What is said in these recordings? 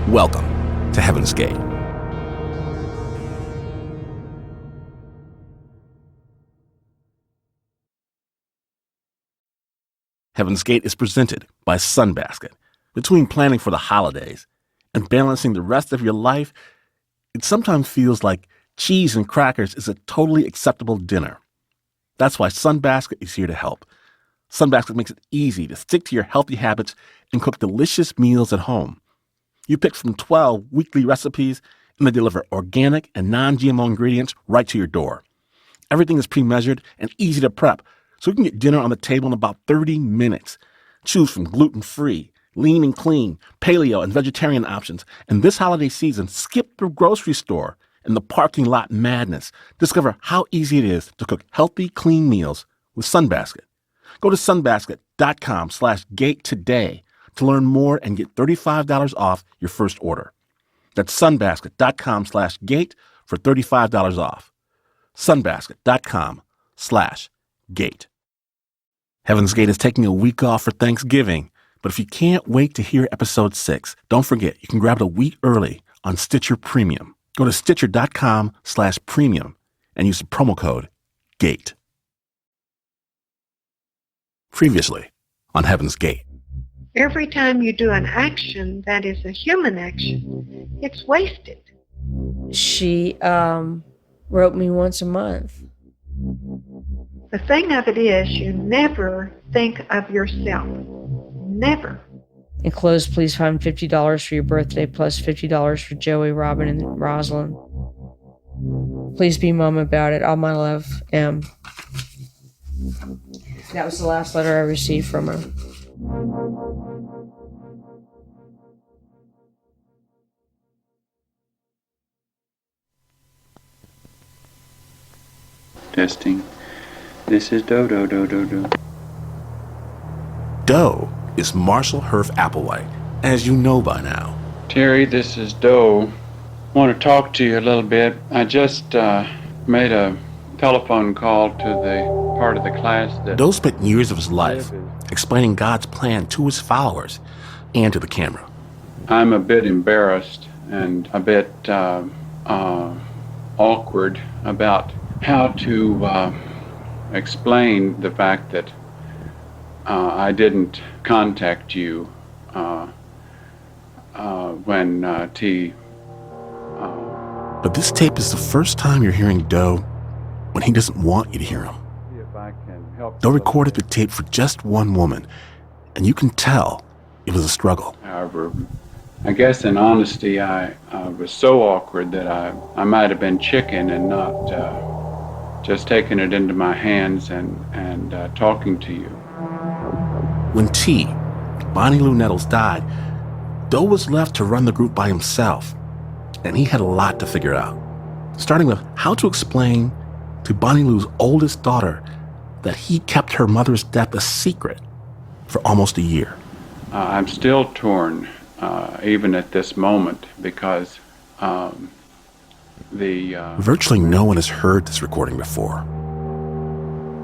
Welcome to Heaven's Gate. Heaven's Gate is presented by Sunbasket. Between planning for the holidays and balancing the rest of your life, it sometimes feels like cheese and crackers is a totally acceptable dinner. That's why Sunbasket is here to help. Sunbasket makes it easy to stick to your healthy habits and cook delicious meals at home. You pick from 12 weekly recipes, and they deliver organic and non-GMO ingredients right to your door. Everything is pre-measured and easy to prep, so you can get dinner on the table in about 30 minutes. Choose from gluten-free, lean and clean, paleo and vegetarian options. And this holiday season, skip the grocery store and the parking lot madness. Discover how easy it is to cook healthy, clean meals with Sunbasket. Go to sunbasket.com/gate today to learn more and get $35 off your first order. That's sunbasket.com/gate for $35 off. sunbasket.com/gate. Heaven's Gate is taking a week off for Thanksgiving, but if you can't wait to hear episode 6, don't forget you can grab it a week early on Stitcher Premium. Go to stitcher.com/premium and use the promo code GATE. Previously on Heaven's Gate. Every time you do an action that is a human action, it's wasted. She wrote me once a month. The thing of it is, you never think of yourself. Never. Enclosed, please find $50 for your birthday plus $50 for Joey, Robin, and Rosalind. Please be mom about it. All my love, M. That was the last letter I received from her. Testing. This is Dodo. Doe is Marshall Herff Applewhite, as you know by now. Terry, this is Doe. I want to talk to you a little bit. I just made a telephone call to the part of the class that... Doe spent years of his life explaining God's plan to his followers and to the camera. I'm a bit embarrassed and a bit awkward about how to explain the fact that I didn't contact you when T... But this tape is the first time you're hearing Doe when he doesn't want you to hear him. Doe recorded the tape for just one woman, and you can tell it was a struggle. However, I guess in honesty, I was so awkward that I might have been chicken and not just taking it into my hands and talking to you. When T, Bonnie Lou Nettles, died, Doe was left to run the group by himself, and he had a lot to figure out, starting with how to explain to Bonnie Lou's oldest daughter that he kept her mother's death a secret for almost a year. I'm still torn, even at this moment, because Virtually no one has heard this recording before,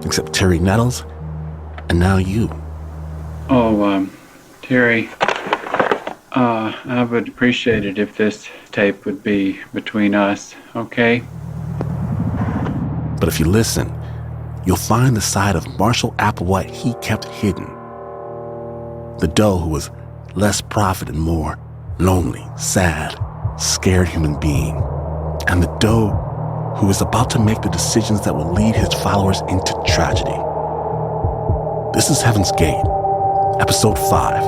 except Terry Nettles, and now you. Oh, Terry, I would appreciate it if this tape would be between us, okay? But if you listen, you'll find the side of Marshall Applewhite he kept hidden. The Doe who was less prophet and more lonely, sad, scared human being. And the Doe who is about to make the decisions that will lead his followers into tragedy. This is Heaven's Gate, Episode 5,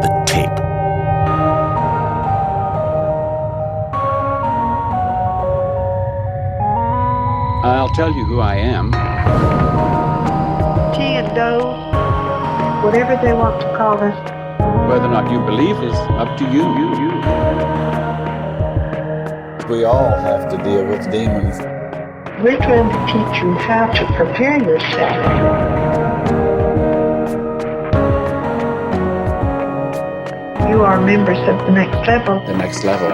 The Tape. I'll tell you who I am. T and Doe, whatever they want to call us. Whether or not you believe is up to you. We all have to deal with demons. We're trying to teach you how to prepare yourself. You are members of the next level. The next level.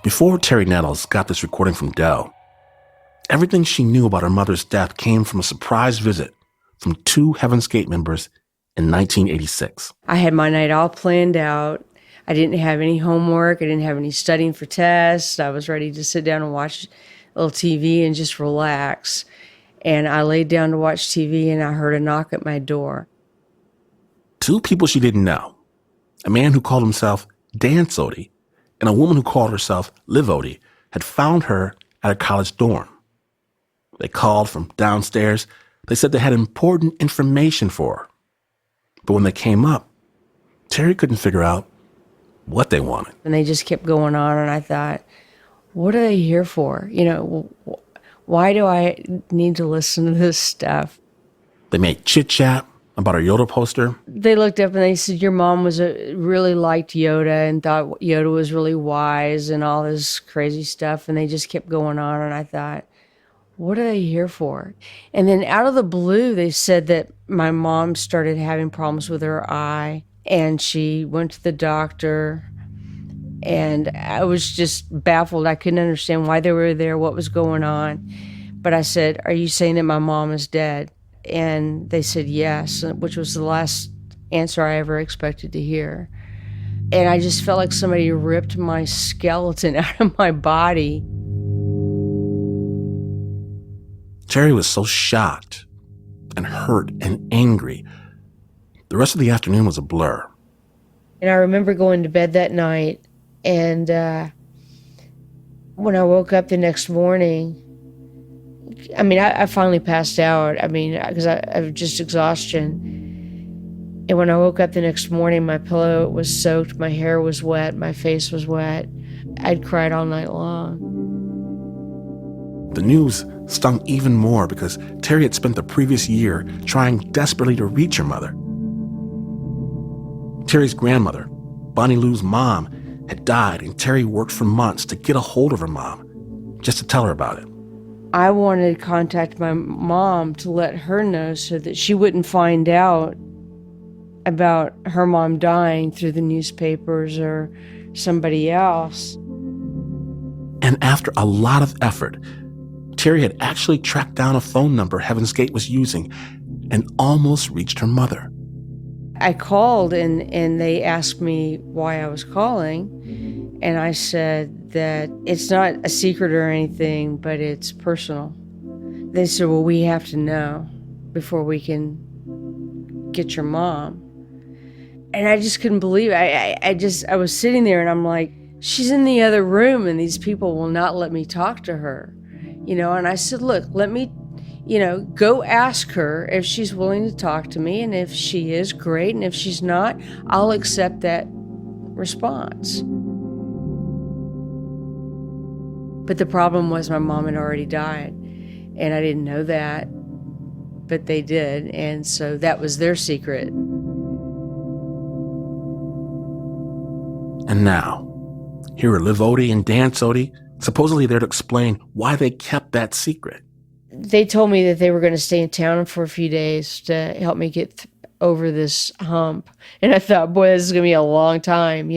Before Terry Nettles got this recording from Doe, Everything she knew about her mother's death came from a surprise visit from 2 Heaven's Gate members in 1986. I had my night all planned out. I didn't have any homework. I didn't have any studying for tests. I was ready to sit down and watch a little TV and just relax. And I laid down to watch TV, and I heard a knock at my door. 2 people she didn't know, a man who called himself Dance Odie and a woman who called herself Liv Odie, had found her at a college dorm. They called from downstairs. They said they had important information for her. But when they came up, Terry couldn't figure out what they wanted. And they just kept going on, and I thought, what are they here for? You know, why do I need to listen to this stuff? They made chit-chat about her Yoda poster. They looked up and they said, your mom really liked Yoda and thought Yoda was really wise and all this crazy stuff. And they just kept going on, and I thought, what are they here for? And then out of the blue, they said that my mom started having problems with her eye, and she went to the doctor, and I was just baffled. I couldn't understand why they were there, what was going on. But I said, are you saying that my mom is dead? And they said yes, which was the last answer I ever expected to hear. And I just felt like somebody ripped my skeleton out of my body. Terry was so shocked and hurt and angry. The rest of the afternoon was a blur. And I remember going to bed that night, and when I woke up the next morning, I mean, I finally passed out. I mean, because I was just exhaustion. And when I woke up the next morning, my pillow was soaked, my hair was wet, my face was wet. I'd cried all night long. The news stung even more because Terry had spent the previous year trying desperately to reach her mother. Terry's grandmother, Bonnie Lou's mom, had died, and Terry worked for months to get a hold of her mom, just to tell her about it. I wanted to contact my mom to let her know so that she wouldn't find out about her mom dying through the newspapers or somebody else. And after a lot of effort, Terry had actually tracked down a phone number Heaven's Gate was using and almost reached her mother. I called and they asked me why I was calling, and I said that it's not a secret or anything, but it's personal. They said, well, we have to know before we can get your mom. And I just couldn't believe it. I was sitting there and I'm like, she's in the other room and these people will not let me talk to her. You know, and I said, look, let me, go ask her if she's willing to talk to me. And if she is, great. And if she's not, I'll accept that response. But the problem was my mom had already died. And I didn't know that, but they did. And so that was their secret. And now, here are Liv Odie and Dance Odie, supposedly there to explain why they kept that secret. They told me that they were going to stay in town for a few days to help me get over this hump. And I thought, boy, this is going to be a long time,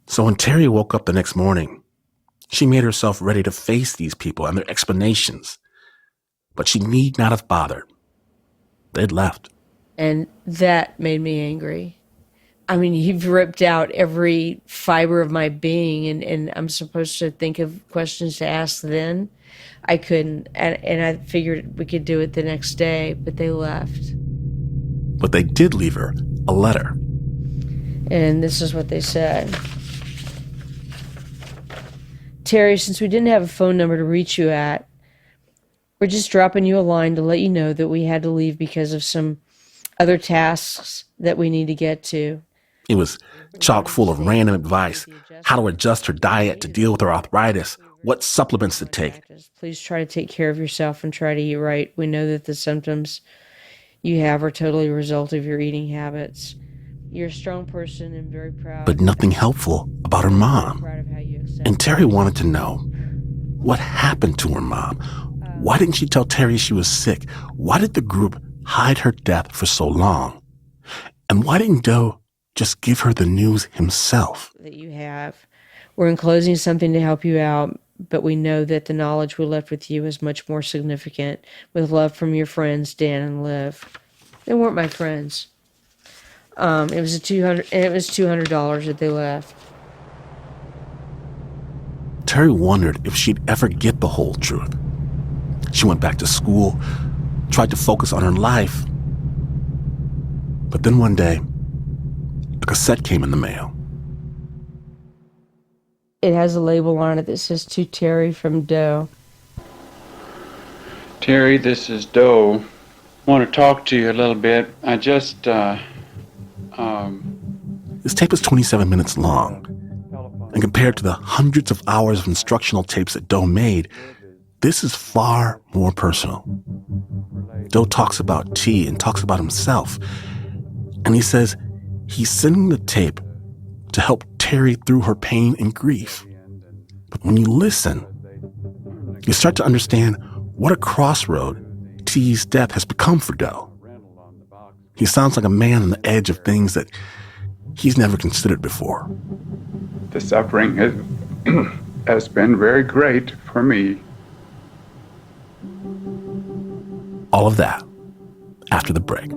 So when Terry woke up the next morning, she made herself ready to face these people and their explanations. But she need not have bothered. They'd left. And that made me angry. I mean, you've ripped out every fiber of my being, and I'm supposed to think of questions to ask then. I couldn't, and I figured we could do it the next day, but they left. But they did leave her a letter. And this is what they said. Terry, since we didn't have a phone number to reach you at, we're just dropping you a line to let you know that we had to leave because of some other tasks that we need to get to. It was chock full of random advice, how to adjust her diet to deal with her arthritis, what supplements to take. Please try to take care of yourself and try to eat right. We know that the symptoms you have are totally a result of your eating habits. You're a strong person and very proud. But nothing helpful about her mom. And Terry wanted to know, what happened to her mom? Why didn't she tell Terry she was sick? Why did the group hide her death for so long? And why didn't Doe just give her the news himself? That you have. We're enclosing something to help you out, but we know that the knowledge we left with you is much more significant. With love from your friends, Dan and Liv. They weren't my friends. It was $200 that they left. Terry wondered if she'd ever get the whole truth. She went back to school, tried to focus on her life. But then one day, a cassette came in the mail. It has a label on it that says, "To Terry from Doe." Terry, this is Doe. I want to talk to you a little bit. I just, This tape is 27 minutes long. And compared to the hundreds of hours of instructional tapes that Doe made, this is far more personal. Doe talks about T and talks about himself. And he says he's sending the tape to help Terry through her pain and grief. But when you listen, you start to understand what a crossroad T's death has become for Doe. He sounds like a man on the edge of things that he's never considered before. the suffering has been very great for me. All of that after the break.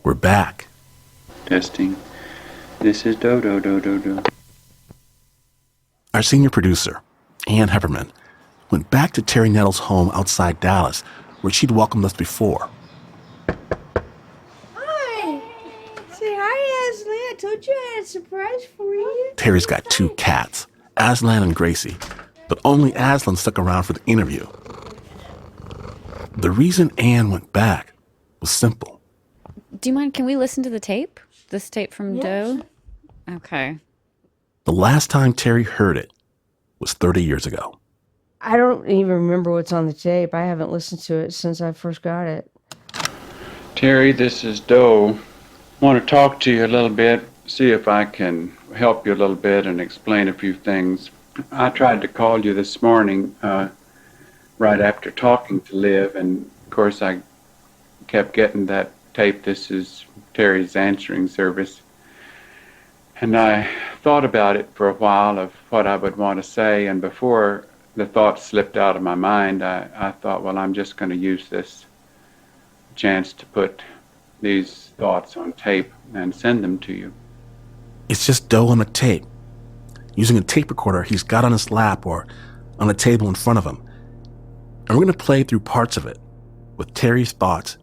We're back. Testing. This is Do. Our senior producer, Ann Hepperman, went back to Terry Nettles' home outside Dallas, where she'd welcomed us before. Hi. Say hi, Ashley. I told you I had a surprise for you. Terry's got 2 cats, Aslan and Gracie, but only Aslan stuck around for the interview. The reason Ann went back was simple. Do you mind, can we listen to the tape? This tape from Doe? Okay. The last time Terry heard it was 30 years ago. I don't even remember what's on the tape. I haven't listened to it since I first got it. Terry, this is Doe. I want to talk to you a little bit, see if I can help you a little bit and explain a few things. I tried to call you this morning right after talking to Liv, and of course I kept getting that tape. This is Terry's answering service. And I thought about it for a while of what I would want to say, and before the thought slipped out of my mind, I thought, well, I'm just going to use this chance to put these thoughts on tape and send them to you. It's just Doe on a tape, using a tape recorder he's got on his lap or on a table in front of him. And we're going to play through parts of it with Terry's thoughts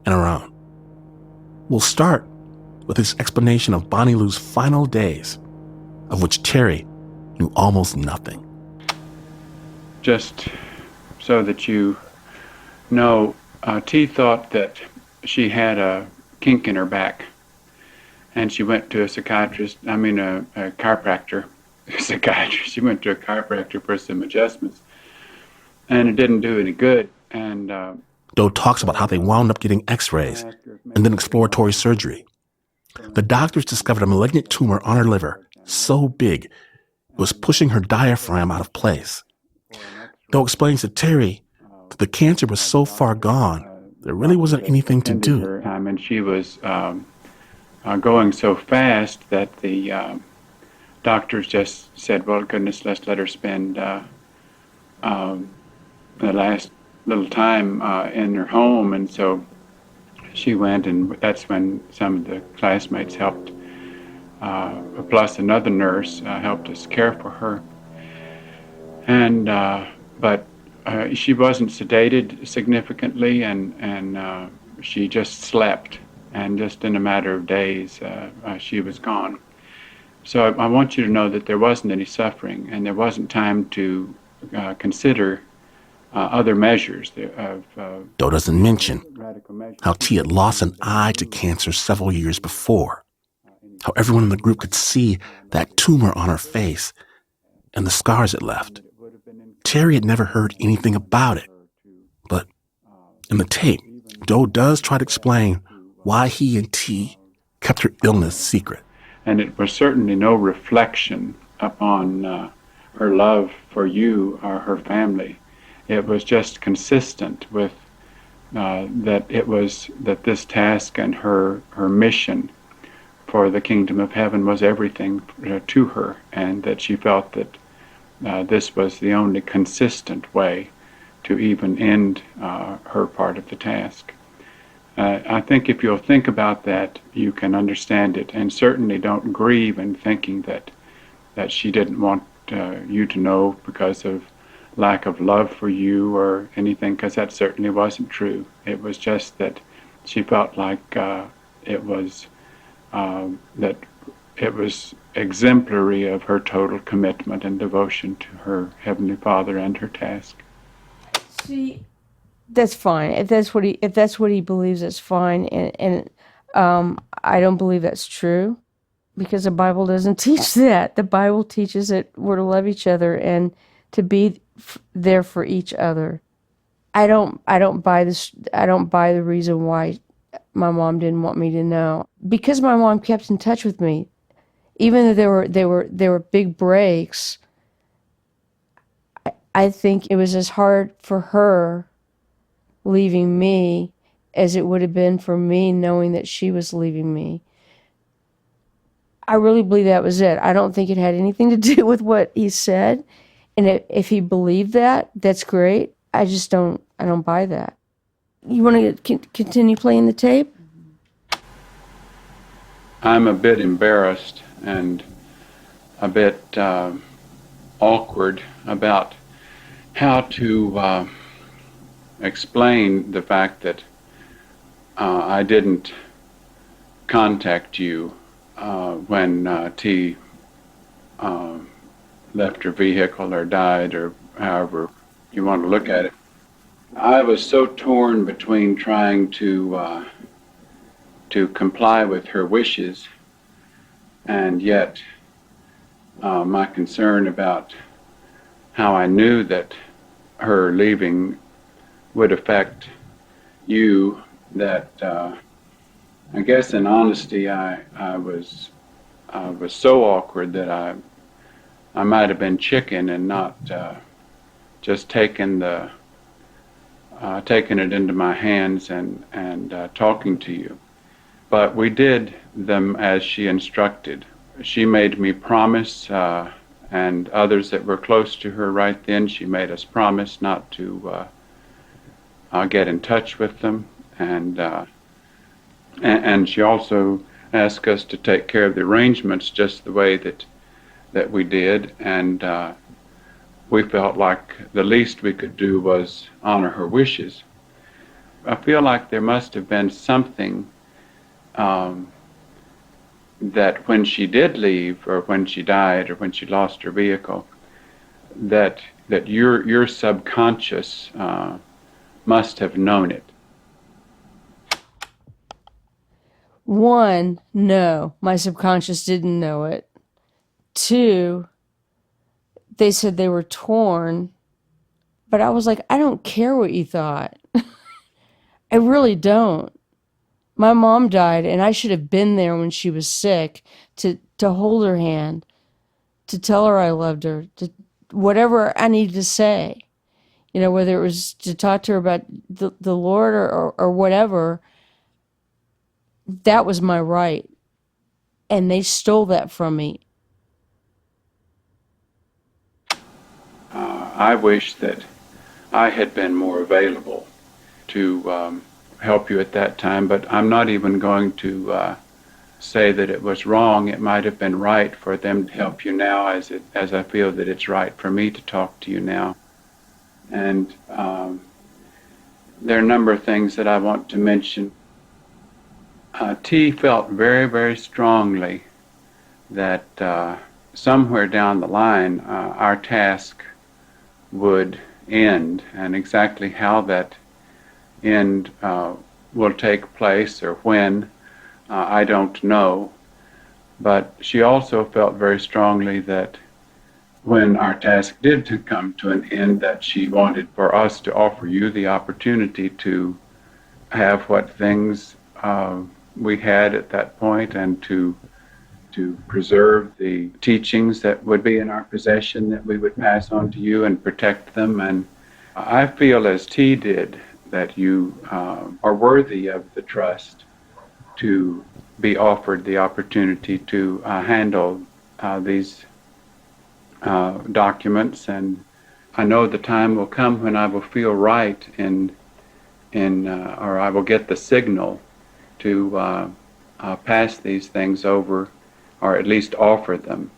and our own. We'll start with his explanation of Bonnie Lou's final days, of which Terry knew almost nothing. Just so that you know, T thought that she had a kink in her back, and she went to a chiropractor. She went to a chiropractor for some adjustments, and it didn't do any good. And Doe talks about how they wound up getting x-rays and then exploratory surgery. The doctors discovered a malignant tumor on her liver, so big it was pushing her diaphragm out of place. Doe explains to Terry that the cancer was so far gone, there really wasn't anything to do. And she was going so fast that the doctors just said, well, goodness, let's let her spend the last little time in her home. And so she went, and that's when some of the classmates helped, plus another nurse helped us care for her. And but she wasn't sedated significantly, and she just slept, and just in a matter of days she was gone. So I want you to know that there wasn't any suffering, and there wasn't time to consider other measures of Doe doesn't mention how T had lost an eye to cancer several years before, how everyone in the group could see that tumor on her face and the scars it left. Terry had never heard anything about it. But in the tape, Doe does try to explain why he and T kept her illness secret. And it was certainly no reflection upon her love for you or her family. It was just consistent with that this task and her mission for the kingdom of heaven was everything to her, and that she felt that this was the only consistent way to even end her part of the task. I think if you'll think about that, you can understand it, and certainly don't grieve in thinking that she didn't want you to know because of lack of love for you or anything, because that certainly wasn't true. It was just that she felt like it was exemplary of her total commitment and devotion to her Heavenly Father and her task. See, that's fine. If that's what he believes, that's fine. And I don't believe that's true, because the Bible doesn't teach that. The Bible teaches that we're to love each other and to be there for each other. I don't buy this. I don't buy the reason why my mom didn't want me to know, because my mom kept in touch with me, even though there were big breaks. I think it was as hard for her leaving me as it would have been for me knowing that she was leaving me. I really believe that was it. I don't think it had anything to do with what he said. And if he believed that, that's great. I don't buy that. You want to continue playing the tape? I'm a bit embarrassed and a bit awkward about how to explain the fact that I didn't contact you when T left her vehicle or died, or however you want to look at it. I was so torn between trying to comply with her wishes, and yet my concern about how I knew that her leaving would affect you, that I guess in honesty I was so awkward that I might have been chicken and not just taken it into my hands and talking to you. But we did them as she instructed. She made me promise, and others that were close to her right then, she made us promise not to get in touch with them, and she also asked us to take care of the arrangements just the way that we did, and we felt like the least we could do was honor her wishes. I feel like there must have been something that when she did leave, or when she died, or when she lost her vehicle, that your subconscious must have known it. One, no, my subconscious didn't know it. Two, they said they were torn, but I was like, I don't care what you thought. I really don't. My mom died, and I should have been there when she was sick to hold her hand, to tell her I loved her, to whatever I needed to say. You know, whether it was to talk to her about the Lord or whatever, that was my right. And they stole that from me. I wish that I had been more available to help you at that time, but I'm not even going to say that it was wrong. It might have been right for them to help you now, as I feel that it's right for me to talk to you now. And there are a number of things that I want to mention. T felt very, very strongly that somewhere down the line our task would end, and exactly how that end will take place or when, I don't know. But she also felt very strongly that when our task did to come to an end, that she wanted for us to offer you the opportunity to have what things we had at that point, and to preserve the teachings that would be in our possession, that we would pass on to you and protect them. And I feel, as T did, that you are worthy of the trust to be offered the opportunity to handle these documents. And I know the time will come when I will feel right or I will get the signal to pass these things over, or at least offer them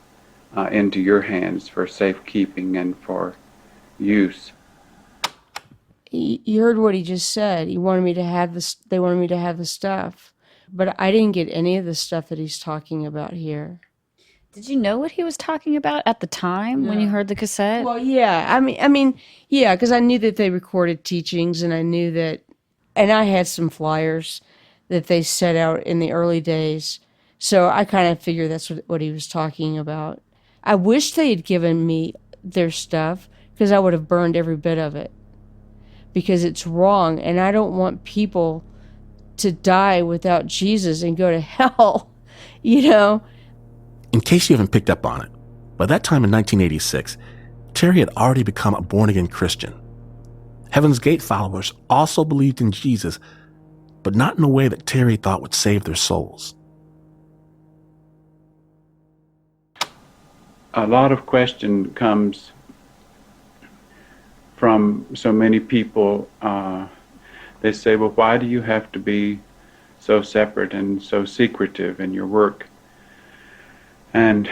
into your hands for safekeeping and for use. You heard what he just said. He wanted me to have this. They wanted me to have the stuff, but I didn't get any of the stuff that he's talking about here. Did you know what he was talking about at the time when you heard the cassette? Well, yeah. Yeah, because I knew that they recorded teachings, and I knew that, and I had some flyers that they set out in the early days. So I kind of figured that's what he was talking about. I wish they had given me their stuff, because I would have burned every bit of it, because it's wrong, and I don't want people to die without Jesus and go to hell, you know? In case you haven't picked up on it, by that time in 1986, Terry had already become a born-again Christian. Heaven's Gate followers also believed in Jesus, but not in a way that Terry thought would save their souls. A lot of question comes from so many people. They say, well, why do you have to be so separate and so secretive in your work? And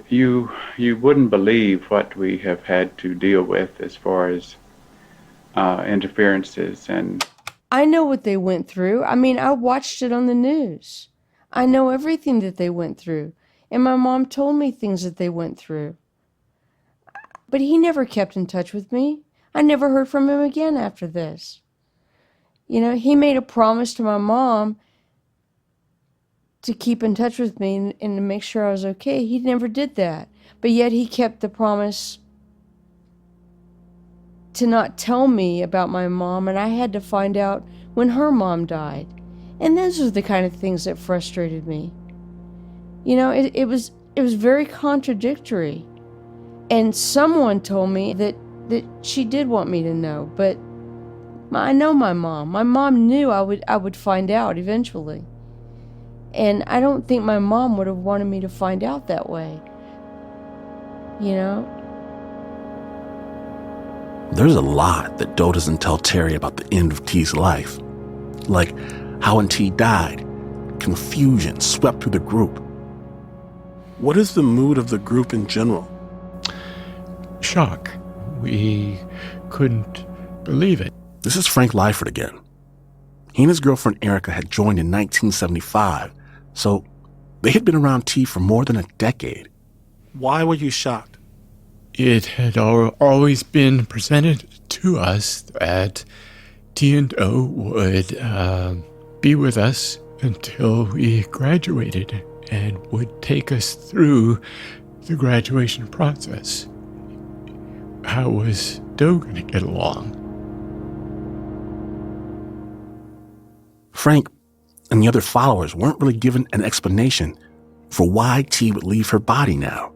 you wouldn't believe what we have had to deal with as far as interferences. And I know what they went through. I mean, I watched it on the news. I know everything that they went through. And my mom told me things that they went through. But he never kept in touch with me. I never heard from him again after this. You know, he made a promise to my mom to keep in touch with me and to make sure I was okay. He never did that. But yet he kept the promise to not tell me about my mom, and I had to find out when her mom died. And those are the kind of things that frustrated me. You know, it was very contradictory. And someone told me that she did want me to know, but I know my mom. My mom knew I would find out eventually. And I don't think my mom would have wanted me to find out that way. You know? There's a lot that Doe doesn't tell Terry about the end of T's life. Like how when T died, confusion swept through the group. What is the mood of the group in general? Shock. We couldn't believe it. This is Frank Lyford again. He and his girlfriend Erica had joined in 1975, so they had been around T for more than a decade. Why were you shocked? It had always been presented to us that T and O would be with us until we graduated and would take us through the graduation process. How was Doe going to get along? Frank and the other followers weren't really given an explanation for why T would leave her body now,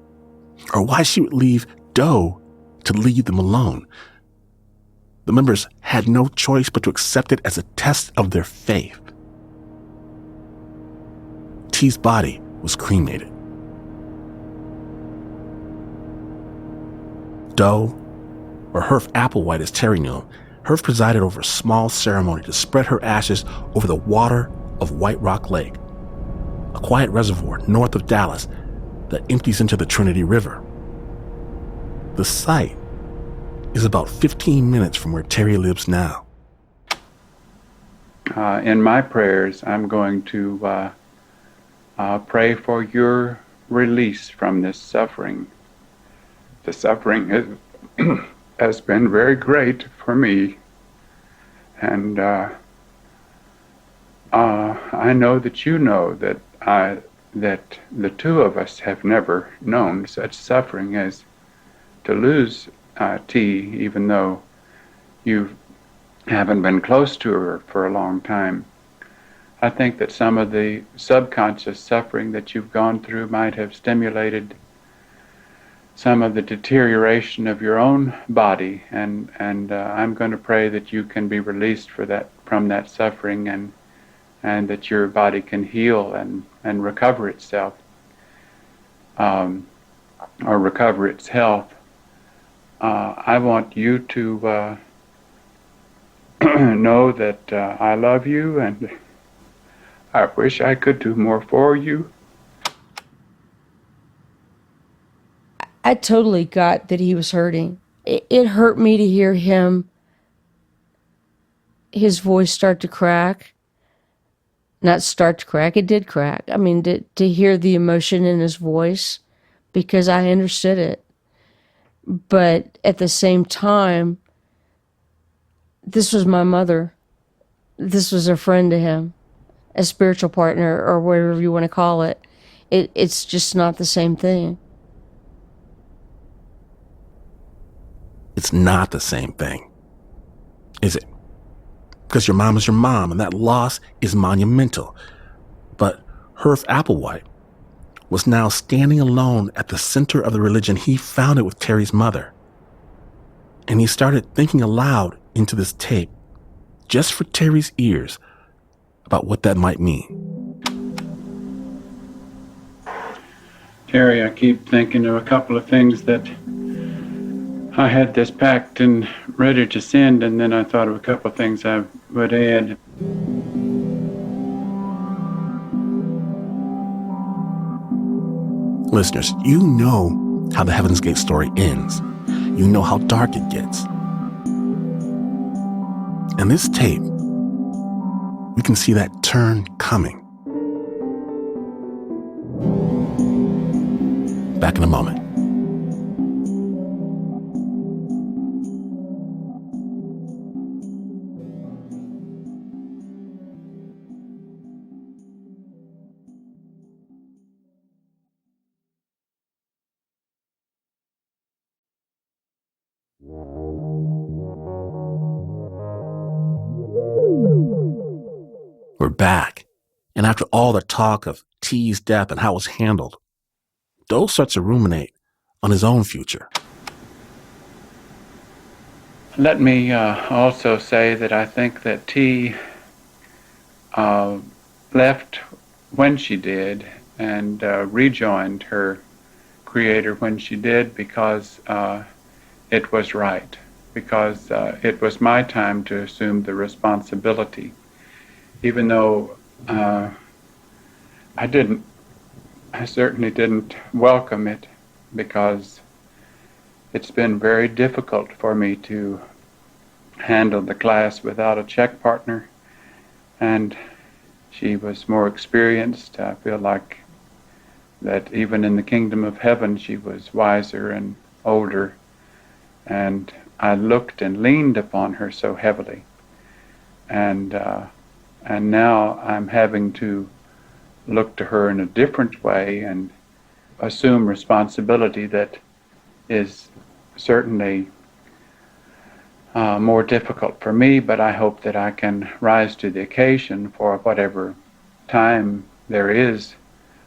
or why she would leave Doe to leave them alone. The members had no choice but to accept it as a test of their faith. T's body was cremated. Doe, or Herf Applewhite as Terry knew him, Herf presided over a small ceremony to spread her ashes over the water of White Rock Lake, a quiet reservoir north of Dallas that empties into the Trinity River. The site is about 15 minutes from where Terry lives now. In my prayers, I'm going to pray for your release from this suffering. The suffering has been very great for me, and I know that you know that the two of us have never known such suffering as to lose T, even though you haven't been close to her for a long time. I think that some of the subconscious suffering that you've gone through might have stimulated some of the deterioration of your own body, and I'm going to pray that you can be released from that suffering, and that your body can heal and recover itself, or recover its health. I want you to know that I love you, and I wish I could do more for you. I totally got that he was hurting. It hurt me to hear his voice start to crack. Not start to crack, it did crack. I mean, to hear the emotion in his voice, because I understood it. But at the same time, this was my mother. This was a friend to him, a spiritual partner, or whatever you want to call it. It's just not the same thing. It's not the same thing, is it? Because your mom is your mom, and that loss is monumental. But Herf Applewhite was now standing alone at the center of the religion he founded with Terry's mother. And he started thinking aloud into this tape, just for Terry's ears, about what that might mean. Terry, I keep thinking of a couple of things that I had this packed and ready to send, and then I thought of a couple of things I would add. Listeners, you know how the Heaven's Gate story ends. You know how dark it gets. And this tape, you can see that turn coming. Back in a moment. We're back. And after all the talk of T's death and how it was handled, Doe starts to ruminate on his own future. Let me also say that I think that T left when she did and rejoined her creator when she did because it was right, because it was my time to assume the responsibility. Even though I certainly didn't welcome it, because it's been very difficult for me to handle the class without a check partner, and she was more experienced. I feel like that even in the kingdom of heaven she was wiser and older, and I looked and leaned upon her so heavily, and now I'm having to look to her in a different way and assume responsibility that is certainly more difficult for me, but I hope that I can rise to the occasion for whatever time there is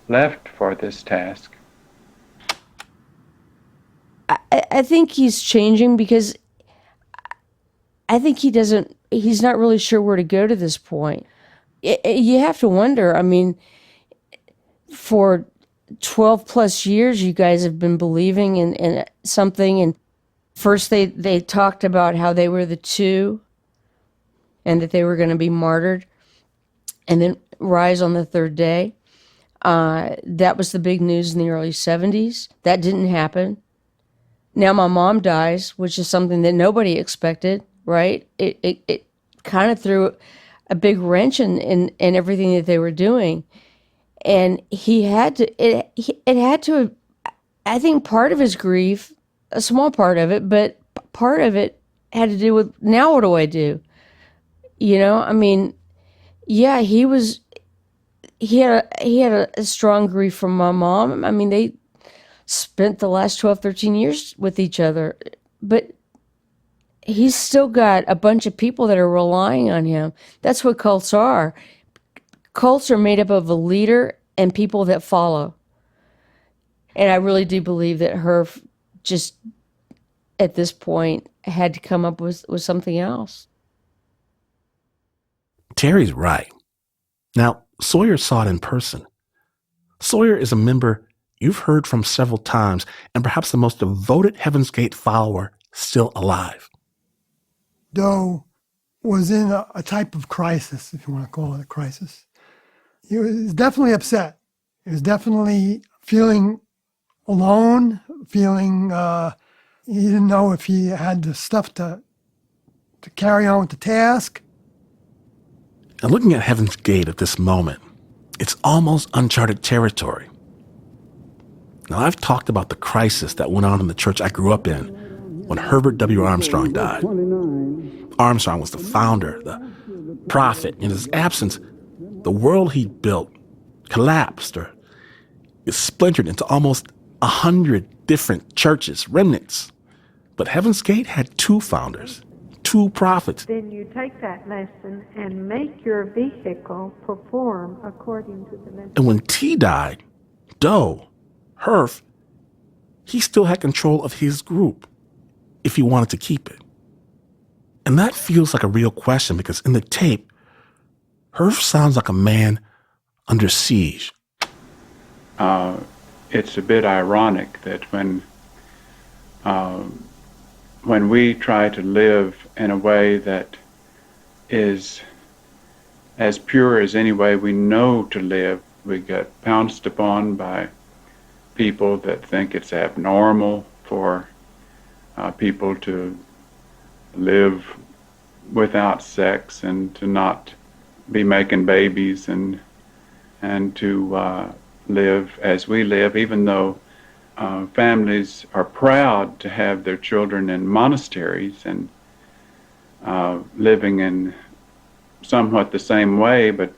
left for this task. I think he's changing because I think he's not really sure where to go to this point. You have to wonder, I mean, for 12 plus years, you guys have been believing in something. And first they talked about how they were the two and that they were going to be martyred and then rise on the third day. That was the big news in the early 70s. That didn't happen. Now my mom dies, which is something that nobody expected, right? It kind of threw a big wrench in everything that they were doing. And he had to, it had to, I think part of his grief, a small part of it, but part of it had to do with, now what do I do? You know, I mean, yeah, he had a strong grief from my mom. I mean, spent the last 12, 13 years with each other. But he's still got a bunch of people that are relying on him. That's what cults are. Cults are made up of a leader and people that follow. And I really do believe that Herf just, at this point, had to come up with something else. Terry's right. Now, Sawyer saw it in person. Sawyer is a member you've heard from several times and perhaps the most devoted Heaven's Gate follower still alive. Doe was in a type of crisis, if you want to call it a crisis. He was definitely upset. He was definitely feeling alone, feeling he didn't know if he had the stuff to carry on with the task. And looking at Heaven's Gate at this moment, it's almost uncharted territory. Now, I've talked about the crisis that went on in the church I grew up in when Herbert W. Armstrong died. Armstrong was the founder, the prophet. In his absence, the world he built collapsed or is splintered into almost 100 different churches, remnants. But Heaven's Gate had two founders, two prophets. Then you take that lesson and make your vehicle perform according to the lesson. And when T died, Doe, Herf, he still had control of his group if he wanted to keep it. And that feels like a real question because in the tape, Herf sounds like a man under siege. It's a bit ironic that when we try to live in a way that is as pure as any way we know to live, we get pounced upon by people that think it's abnormal for people to live without sex and to not be making babies and to live as we live, even though families are proud to have their children in monasteries and living in somewhat the same way, but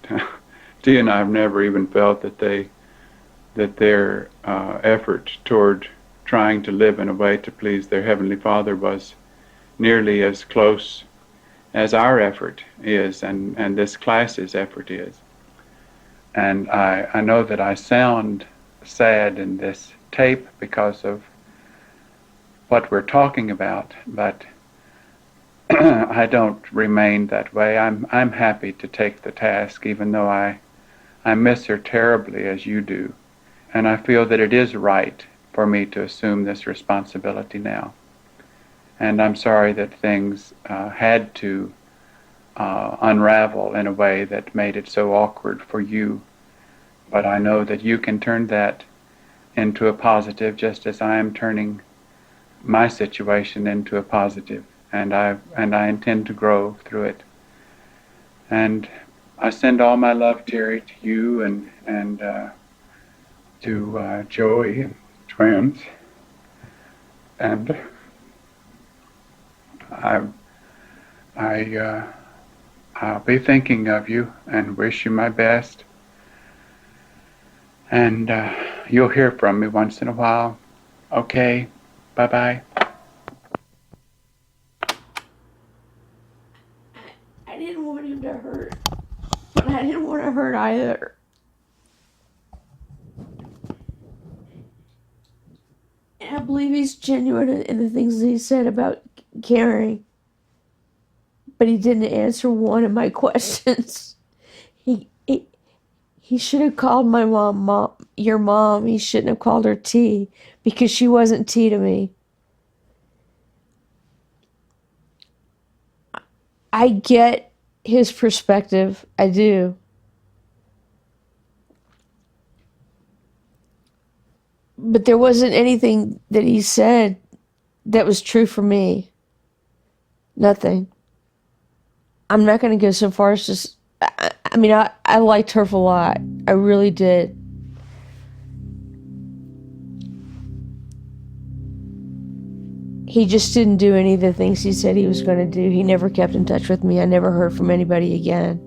Dee and I have never even felt that their effort toward trying to live in a way to please their Heavenly Father was nearly as close as our effort is and this class's effort is. And I know that I sound sad in this tape because of what we're talking about, but I don't remain that way. I'm happy to take the task, even though I miss her terribly as you do. And I feel that it is right for me to assume this responsibility now. And I'm sorry that things had to unravel in a way that made it so awkward for you. But I know that you can turn that into a positive, just as I am turning my situation into a positive. And I intend to grow through it. And I send all my love, Terry, to you and to Joey and twins. And I'll be thinking of you and wish you my best. And you'll hear from me once in a while. Okay, bye-bye. I didn't want him to hurt, but I didn't want to hurt either. And I believe he's genuine in the things that he said about caring. But he didn't answer one of my questions. He should have called my mom, your mom. He shouldn't have called her T, because she wasn't T to me. I get his perspective. I do. But there wasn't anything that he said that was true for me. Nothing. I'm not going to go so far as just... I mean, I liked Herf a lot. I really did. He just didn't do any of the things he said he was going to do. He never kept in touch with me. I never heard from anybody again.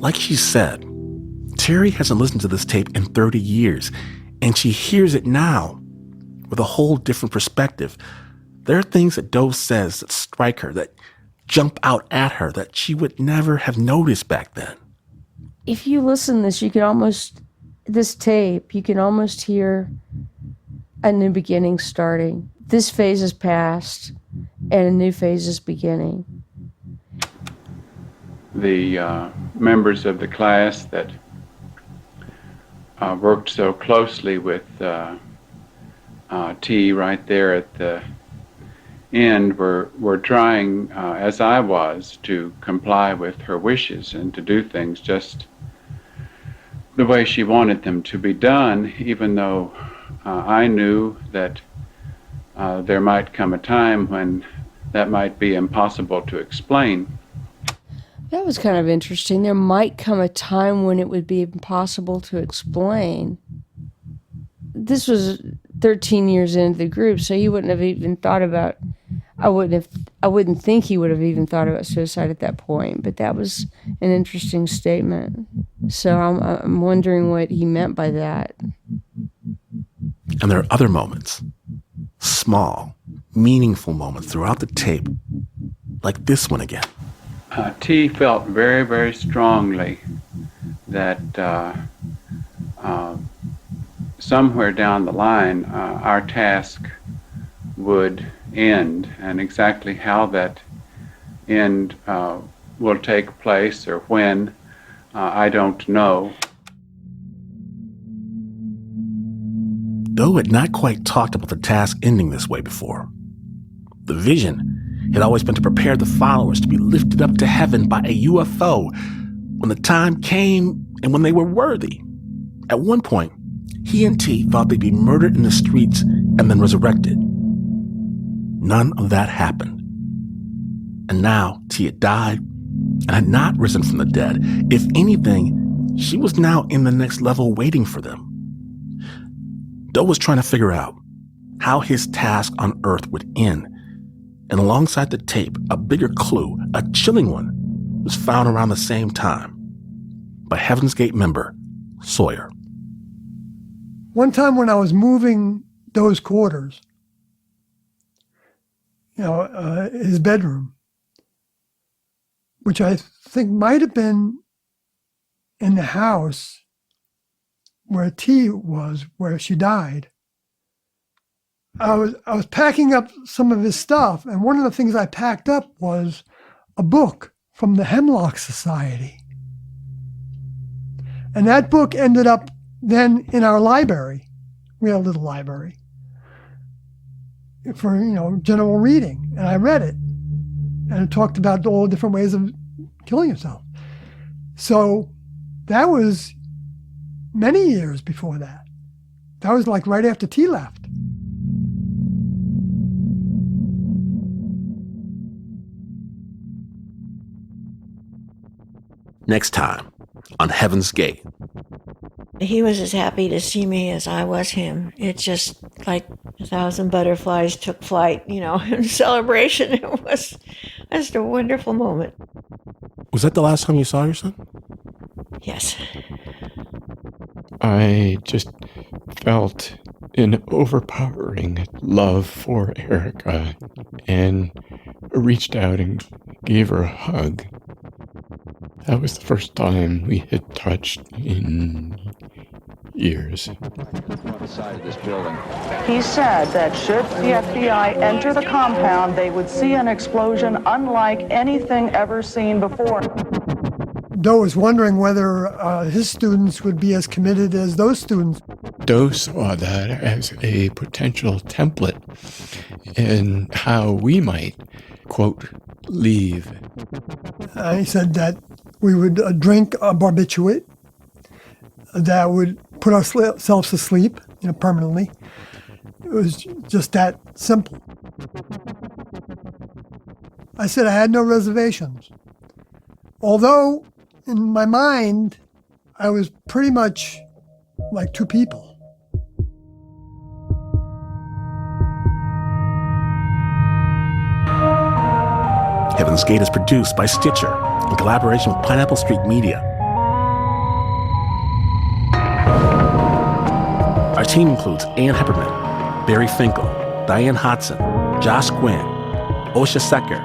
Like she said, Sherry hasn't listened to this tape in 30 years, and she hears it now with a whole different perspective. There are things that Doe says that strike her, that jump out at her, that she would never have noticed back then. If you listen to this, this tape, you can almost hear a new beginning starting. This phase is past, and a new phase is beginning. The members of the class that worked so closely with T right there at the end were trying, as I was, to comply with her wishes and to do things just the way she wanted them to be done, even though I knew that there might come a time when that might be impossible to explain. That was kind of interesting. There might come a time when it would be impossible to explain. This was 13 years into the group, so he wouldn't have even thought about, I wouldn't think he would have even thought about suicide at that point, but that was an interesting statement. So I'm wondering what he meant by that. And there are other moments, small, meaningful moments throughout the tape, like this one again. T felt very, very strongly that somewhere down the line our task would end, and exactly how that end will take place or when, I don't know. Doe had not quite talked about the task ending this way before. The vision had always been to prepare the followers to be lifted up to heaven by a UFO when the time came and when they were worthy. At one point, he and T thought they'd be murdered in the streets and then resurrected. None of that happened. And now T had died and had not risen from the dead. If anything, she was now in the next level waiting for them. Doe was trying to figure out how his task on Earth would end. And alongside the tape, a bigger clue, a chilling one, was found around the same time by Heaven's Gate member Sawyer. One time when I was moving Doe's quarters, his bedroom, which I think might have been in the house where T was, where she died, I was packing up some of his stuff, and one of the things I packed up was a book from the Hemlock Society. And that book ended up then in our library. We had a little library for, general reading. And I read it. And it talked about all the different ways of killing yourself. So that was many years before that. That was like right after T left. Next time on Heaven's Gate. He was as happy to see me as I was him. It just like 1,000 butterflies took flight, in celebration. It was just a wonderful moment. Was that the last time you saw your son? Yes. I just felt an overpowering love for Erica and reached out and gave her a hug. That was the first time we had touched in years. He said that should the FBI enter the compound, they would see an explosion unlike anything ever seen before. Doe was wondering whether his students would be as committed as those students. Doe saw that as a potential template in how we might, quote, leave. He said that we would drink a barbiturate that would put ourselves to sleep, permanently. It was just that simple. I said I had no reservations. Although, in my mind, I was pretty much like two people. Heaven's Gate is produced by Stitcher in collaboration with Pineapple Street Media. team includes Ann Hepperman, Barry Finkel, Diane Hodson, Josh Gwynn, Osha Secker,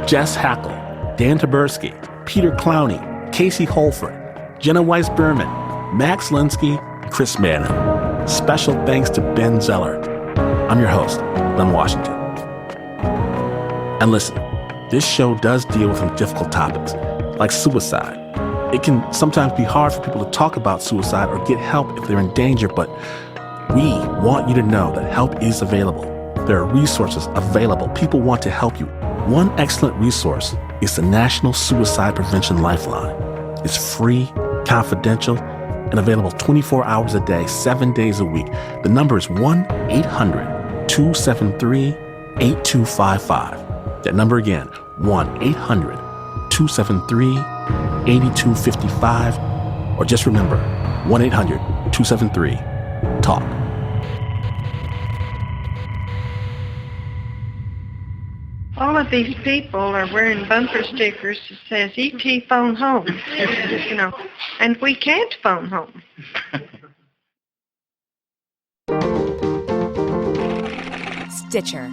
Jess Hackle, Dan Taberski, Peter Clowney, Casey Holford, Jenna Weiss-Berman, Max Linsky, and Chris Manning. Special thanks to Ben Zeller. I'm your host, Glynn Washington. And listen, this show does deal with some difficult topics, like suicide. It can sometimes be hard for people to talk about suicide or get help if they're in danger, but we want you to know that help is available. There are resources available. People want to help you. One excellent resource is the National Suicide Prevention Lifeline. It's free, confidential, and available 24 hours a day, 7 days a week. The number is 1-800-273-8255. That number again, 1-800-273-8255. Or just remember, 1-800-273-TALK. All of these people are wearing bumper stickers that says ET phone home, you know, and we can't phone home. Stitcher.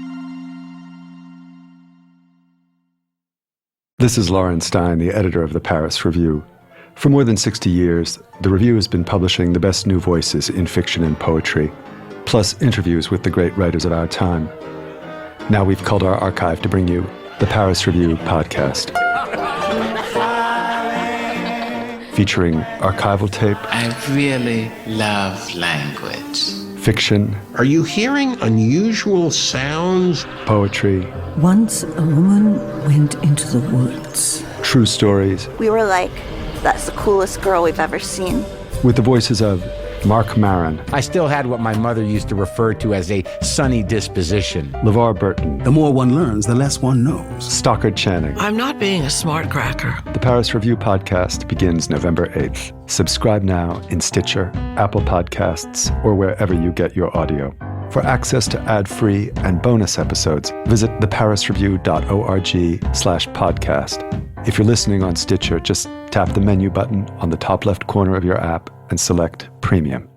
This is Lauren Stein, the editor of the Paris Review. For more than 60 years, the Review has been publishing the best new voices in fiction and poetry, plus interviews with the great writers of our time. Now we've culled our archive to bring you the Paris Review podcast, featuring archival tape. I really love language. Fiction. Are you hearing unusual sounds? Poetry. Once a woman went into the woods. True stories. We were like, that's the coolest girl we've ever seen. With the voices of Mark Maron. I still had what my mother used to refer to as a sunny disposition. LeVar Burton. The more one learns, the less one knows. Stockard Channing. I'm not being a smart cracker. The Paris Review podcast begins November 8th. Subscribe now in Stitcher, Apple Podcasts, or wherever you get your audio. For access to ad-free and bonus episodes, visit theparisreview.org/podcast. If you're listening on Stitcher, just tap the menu button on the top left corner of your app and select Premium.